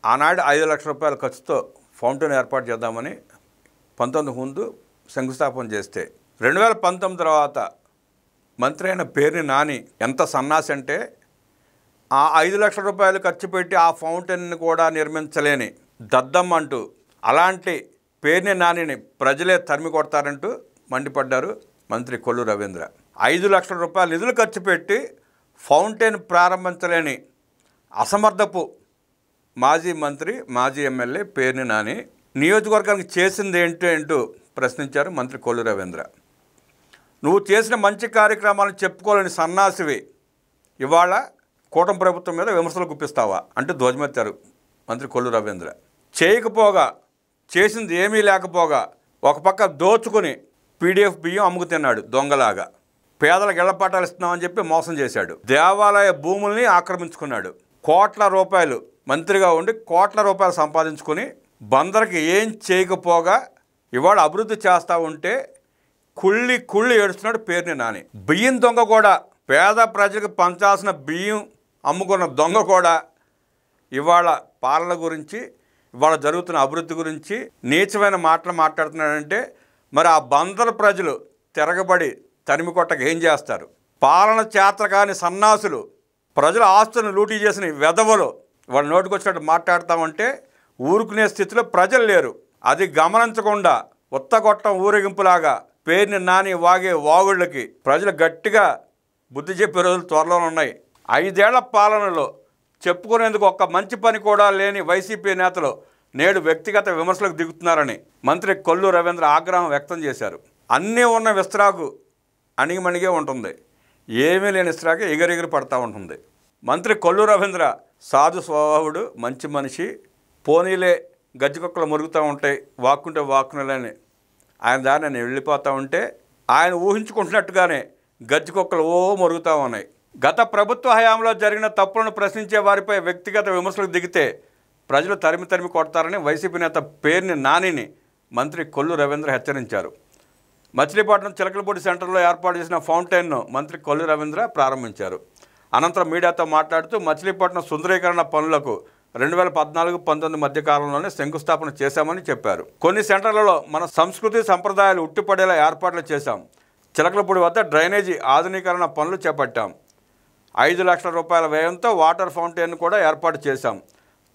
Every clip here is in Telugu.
ఆనాడు 5 లక్షల రూపాయల ఖర్చుతో ఫౌంటైన్ ఏర్పాటు చేద్దామని 19 ముందు శంకుస్థాపన చేస్తే 2019 తర్వాత మంత్రి అయిన పేర్ని నాని ఎంత సన్నాసి అంటే ఆ 5 లక్షల రూపాయలు ఖర్చు పెట్టి ఆ ఫౌంటైన్ని కూడా నిర్మించలేని దద్దమ్మ అంటూ అలాంటి పేర్ని నానిని ప్రజలే తరిమి కొడతారంటూ మండిపడ్డారు మంత్రి కొల్లు రవీంద్ర. 5 లక్షల రూపాయల నిధులు ఖర్చు పెట్టి ఫౌంటైన్ ప్రారంభించలేని అసమర్థపు మాజీ మంత్రి మాజీ ఎమ్మెల్యే పేర్ని నాని నియోజకవర్గానికి చేసింది ఏంటో ప్రశ్నించారు మంత్రి కొల్లు రవీంద్ర. నువ్వు చేసిన మంచి కార్యక్రమాలను చెప్పుకోలేని సన్నాసివి ఇవాళ కూటమి ప్రభుత్వం మీద విమర్శలు గుప్పిస్తావా అంటూ ధ్వజమెత్తారు మంత్రి కొల్లు రవీంద్ర. చేయకపోగా చేసింది ఏమీ లేకపోగా ఒక పక్క దోచుకుని పీడిఎఫ్ బియ్యం అమ్ముకు తిన్నాడు దొంగలాగా. పేదలకు ఇళ్ల పట్టాలు ఇస్తున్నామని చెప్పి మోసం చేశాడు. దేవాలయ భూముల్ని ఆక్రమించుకున్నాడు. కోట్ల రూపాయలు మంత్రిగా ఉండి కోట్ల రూపాయలు సంపాదించుకుని బందరికి ఏం చేయకపోగా ఇవాళ అభివృద్ధి చేస్తూ ఉంటే కుళ్ళి ఏడుస్తున్నాడు పేర్ని నాని. బియ్యం దొంగ కూడా, పేద ప్రజలకు పంచాల్సిన బియ్యం అమ్ముకున్న దొంగ కూడా ఇవాళ పాలన గురించి, ఇవాళ జరుగుతున్న అభివృద్ధి గురించి నీచమైన మాటలు మాట్లాడుతున్నాడంటే మరి ఆ బందరు ప్రజలు తిరగబడి తరిమి కొట్టక ఏం చేస్తారు? పాలన చేత కాని సన్నాసులు, ప్రజల ఆస్తులను లూటీ చేసిన వెధవలు వాళ్ళ నోటికొచ్చినట్టు మాట్లాడతామంటే ఊరుకునే స్థితిలో ప్రజలు లేరు. అది గమనించకుండా ఉత్తగొట్టం ఊరేగింపులాగా పేర్ని నాని వాగే వాగుళ్ళకి ప్రజలు గట్టిగా బుద్ధి చెప్పే రోజులు త్వరలో ఉన్నాయి. 5 ఏళ్ల పాలనలో చెప్పుకునేందుకు ఒక్క మంచి పని కూడా లేని వైసీపీ నేతలు నేడు వ్యక్తిగత విమర్శలకు దిగుతున్నారని మంత్రి కొల్లు రవీంద్ర ఆగ్రహం వ్యక్తం చేశారు. అన్నీ ఉన్న విస్త్రాకు అణిగిమణిగే ఉంటుంది, ఏమీ లేని విస్త్రాకు ఎగిరెగిరి పడతా ఉంటుంది. మంత్రి కొల్లు రవీంద్ర సాధు స్వభావుడు, మంచి మనిషి. పోనీలే గజ్జికొక్కలు మురుగుతూ ఉంటాయి, వాక్కుంటే వాక్కునలేని ఆయన దారి నేను వెళ్ళిపోతూ ఉంటే ఆయన ఊహించుకుంటున్నట్టుగానే గజ్జికొక్కలు మురుగుతూ ఉన్నాయి. గత ప్రభుత్వ హయాంలో జరిగిన తప్పులను ప్రశ్నించే వారిపై వ్యక్తిగత విమర్శలకు దిగితే ప్రజలు తరిమి కొడతారని వైసీపీ నేత పేర్ని నానిని మంత్రి కొల్లు రవీంద్ర హెచ్చరించారు. మచిలీపట్నం చిలకలపూడి సెంటర్లో ఏర్పాటు చేసిన ఫౌంటైన్ను మంత్రి కొల్లు రవీంద్ర ప్రారంభించారు. అనంతరం మీడియాతో మాట్లాడుతూ మచిలీపట్నం సుందరీకరణ పనులకు 2014-19 మధ్య కాలంలోనే శంకుస్థాపన చేశామని చెప్పారు. కొన్ని సెంటర్లలో మన సంస్కృతి సంప్రదాయాలు ఉట్టిపడేలా ఏర్పాట్లు చేశాం. చిలకలపూడి వద్ద డ్రైనేజీ ఆధునీకరణ పనులు చేపట్టాం. 5 లక్షల రూపాయల వ్యయంతో వాటర్ ఫౌంటైన్ కూడా ఏర్పాటు చేశాం.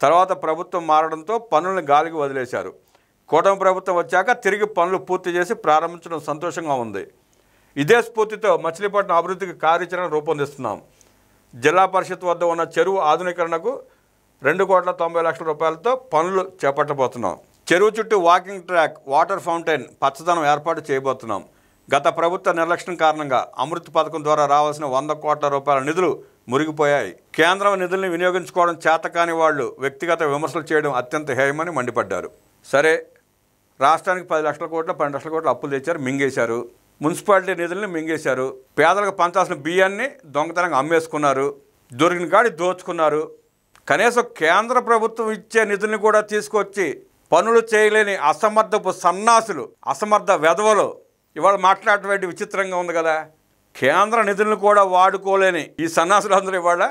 తర్వాత ప్రభుత్వం మారడంతో పనులను గాలికి వదిలేశారు. కూటమి ప్రభుత్వం వచ్చాక తిరిగి పనులు పూర్తి చేసి ప్రారంభించడం సంతోషంగా ఉంది. ఇదే స్ఫూర్తితో మచిలీపట్నం అభివృద్ధికి కార్యాచరణ రూపొందిస్తున్నాం. జిల్లా పరిషత్ వద్ద ఉన్న చెరువు ఆధునీకరణకు 2,90,00,000 రూపాయలతో పనులు చేపట్టబోతున్నాం. చెరువు చుట్టూ వాకింగ్ ట్రాక్, వాటర్ ఫౌంటైన్, పచ్చదనం ఏర్పాటు చేయబోతున్నాం. గత ప్రభుత్వ నిర్లక్ష్యం కారణంగా అమృత్ పథకం ద్వారా రావాల్సిన 100 కోట్ల రూపాయల నిధులు మురిగిపోయాయి. కేంద్రం నిధుల్ని వినియోగించుకోవడం చేతకాని వాళ్ళు వ్యక్తిగత విమర్శలు చేయడం అత్యంత హేయమని మండిపడ్డారు. సరే, రాష్ట్రానికి 10 లక్షల కోట్లు 12 లక్షల కోట్లు అప్పులు తెచ్చారు, మింగేశారు. మున్సిపాలిటీ నిధుల్ని మింగేశారు. పేదలకు పంచాల్సిన బియ్యాన్ని దొంగతనంగా అమ్మేసుకున్నారు. దొరికిన కాడి దోచుకున్నారు. కనీసం కేంద్ర ప్రభుత్వం ఇచ్చే నిధుల్ని కూడా తీసుకొచ్చి పనులు చేయలేని అసమర్థపు సన్నాసులు, అసమర్థ వెధవలు ఇవాళ మాట్లాడటం విచిత్రంగా ఉంది కదా. కేంద్ర నిధులను కూడా వాడుకోలేని ఈ సన్నాసులందరూ ఇవాళ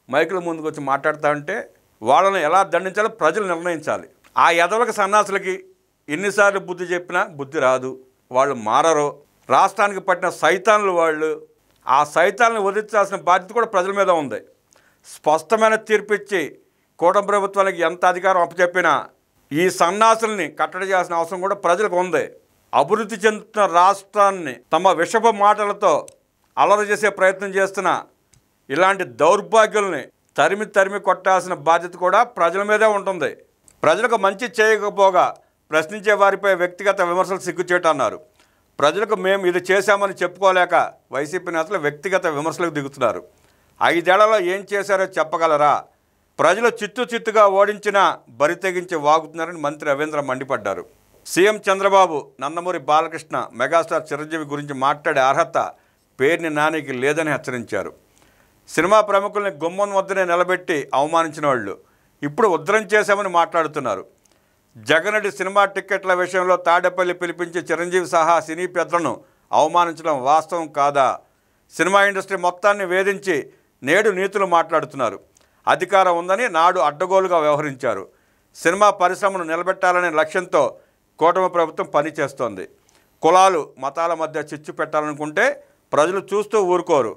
మైకుల ముందుకు వచ్చి మాట్లాడుతూ ఉంటే వాళ్ళని ఎలా దండించాలో ప్రజలు నిర్ణయించాలి. ఆ ఎదవలకి సన్నాసులకి ఎన్నిసార్లు బుద్ధి చెప్పినా బుద్ధి రాదు, వాళ్ళు మారరు. రాష్ట్రానికి పట్టిన సైతాన్లు వాళ్ళు. ఆ సైతాన్ని వదిలించాల్సిన బాధ్యత కూడా ప్రజల మీద ఉంది. స్పష్టమైన తీర్పిచ్చి కూటమి ప్రభుత్వానికి ఎంత అధికారం అప్పచెప్పినా ఈ సన్నాసుల్ని కట్టడి చేయాల్సిన అవసరం కూడా ప్రజలకు ఉంది. అభివృద్ధి చెందుతున్న రాష్ట్రాన్ని తమ విషపు మాటలతో అలర చేసే ప్రయత్నం చేస్తున్న ఇలాంటి దౌర్భాగ్యుల్ని తరిమి కొట్టాల్సిన బాధ్యత కూడా ప్రజల మీదే ఉంటుంది. ప్రజలకు మంచి చేయకపోగా ప్రశ్నించే వారిపై వ్యక్తిగత విమర్శలు సిగ్గుచేటన్నారు. ప్రజలకు మేము ఇది చేశామని చెప్పుకోలేక వైసీపీ నేతలు వ్యక్తిగత విమర్శలకు దిగుతున్నారు. 5 ఏళ్లలో ఏం చేశారో చెప్పగలరా? ప్రజలు చిత్తుగా ఓడించినా బరి తెగించి వాగుతున్నారని మంత్రి రవీంద్ర మండిపడ్డారు. సీఎం చంద్రబాబు, నందమూరి బాలకృష్ణ, మెగాస్టార్ చిరంజీవి గురించి మాట్లాడే అర్హత పేర్ని నానికి లేదని హెచ్చరించారు. సినిమా ప్రముఖుల్ని గుమ్మం వద్దనే నిలబెట్టి అవమానించిన వాళ్ళు ఇప్పుడు ఉద్ధరణ చేశామని మాట్లాడుతున్నారు. జగనడి సినిమా టిక్కెట్ల విషయంలో తాడేపల్లి పిలిపించి చిరంజీవి సహా సినీ పెద్దలను అవమానించడం వాస్తవం కాదా? సినిమా ఇండస్ట్రీ మొత్తాన్ని వేధించి నేడు నీతులు మాట్లాడుతున్నారు. అధికారం ఉందని నాడు అడ్డగోలుగా వ్యవహరించారు. సినిమా పరిశ్రమను నిలబెట్టాలనే లక్ష్యంతో కూటమి ప్రభుత్వం పనిచేస్తోంది. కులాలు మతాల మధ్య చిచ్చు పెట్టాలనుకుంటే ప్రజలు చూస్తూ ఊరుకోరు.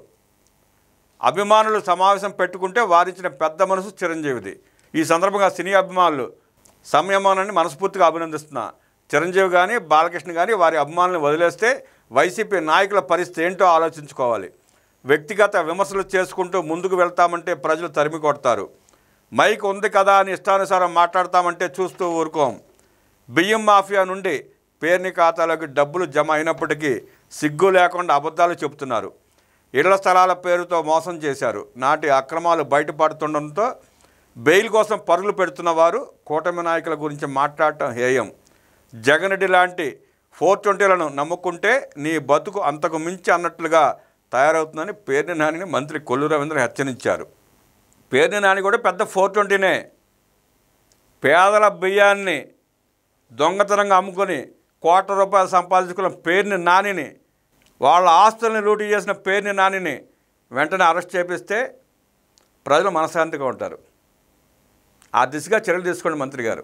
అభిమానులు సమావేశం పెట్టుకుంటే వారించిన పెద్ద మనసు చిరంజీవిది. ఈ సందర్భంగా సినీ అభిమానులు సంయమనాన్ని మనస్ఫూర్తిగా అభినందిస్తున్నా. చిరంజీవి కానీ బాలకృష్ణ కానీ వారి అభిమానులను వదిలేస్తే వైసీపీ నాయకుల పరిస్థితి ఏంటో ఆలోచించుకోవాలి. వ్యక్తిగత విమర్శలు చేసుకుంటూ ముందుకు వెళ్తామంటే ప్రజలు తరిమి కొడతారు. మైక్ ఉంది కదా అని ఇష్టానుసారం మాట్లాడతామంటే చూస్తూ ఊరుకోం. బియ్యం మాఫియా నుండి పేర్ని ఖాతాలోకి డబ్బులు జమ అయినప్పటికీ సిగ్గు లేకుండా అబద్ధాలు చెబుతున్నారు. ఇళ్ల స్థలాల పేరుతో మోసం చేశారు. నాటి అక్రమాలు బయటపడుతుండడంతో బెయిల్ కోసం పరుగులు పెడుతున్న వారు కూటమి నాయకుల గురించి మాట్లాడటం హేయం. జగన్ రెడ్డి లాంటి 420లను నమ్ముకుంటే నీ బతుకు అంతకు మించి అన్నట్లుగా తయారవుతుందని పేర్ని నానిని మంత్రి కొల్లు రవీంద్ర హెచ్చరించారు. పేర్ని నాని కూడా పెద్ద 420నే. పేదల బియ్యాన్ని దొంగతనంగా అమ్ముకొని ₹1,00,00,000 సంపాదించుకున్న పేర్ని నానిని, వాళ్ళ ఆస్తుల్ని లూటీ చేసిన పేర్ని నానిని వెంటనే అరెస్ట్ చేపిస్తే ప్రజలు మనశ్శాంతిగా ఉంటారు. ఆ దిశగా చర్యలు తీసుకోండి మంత్రి గారు.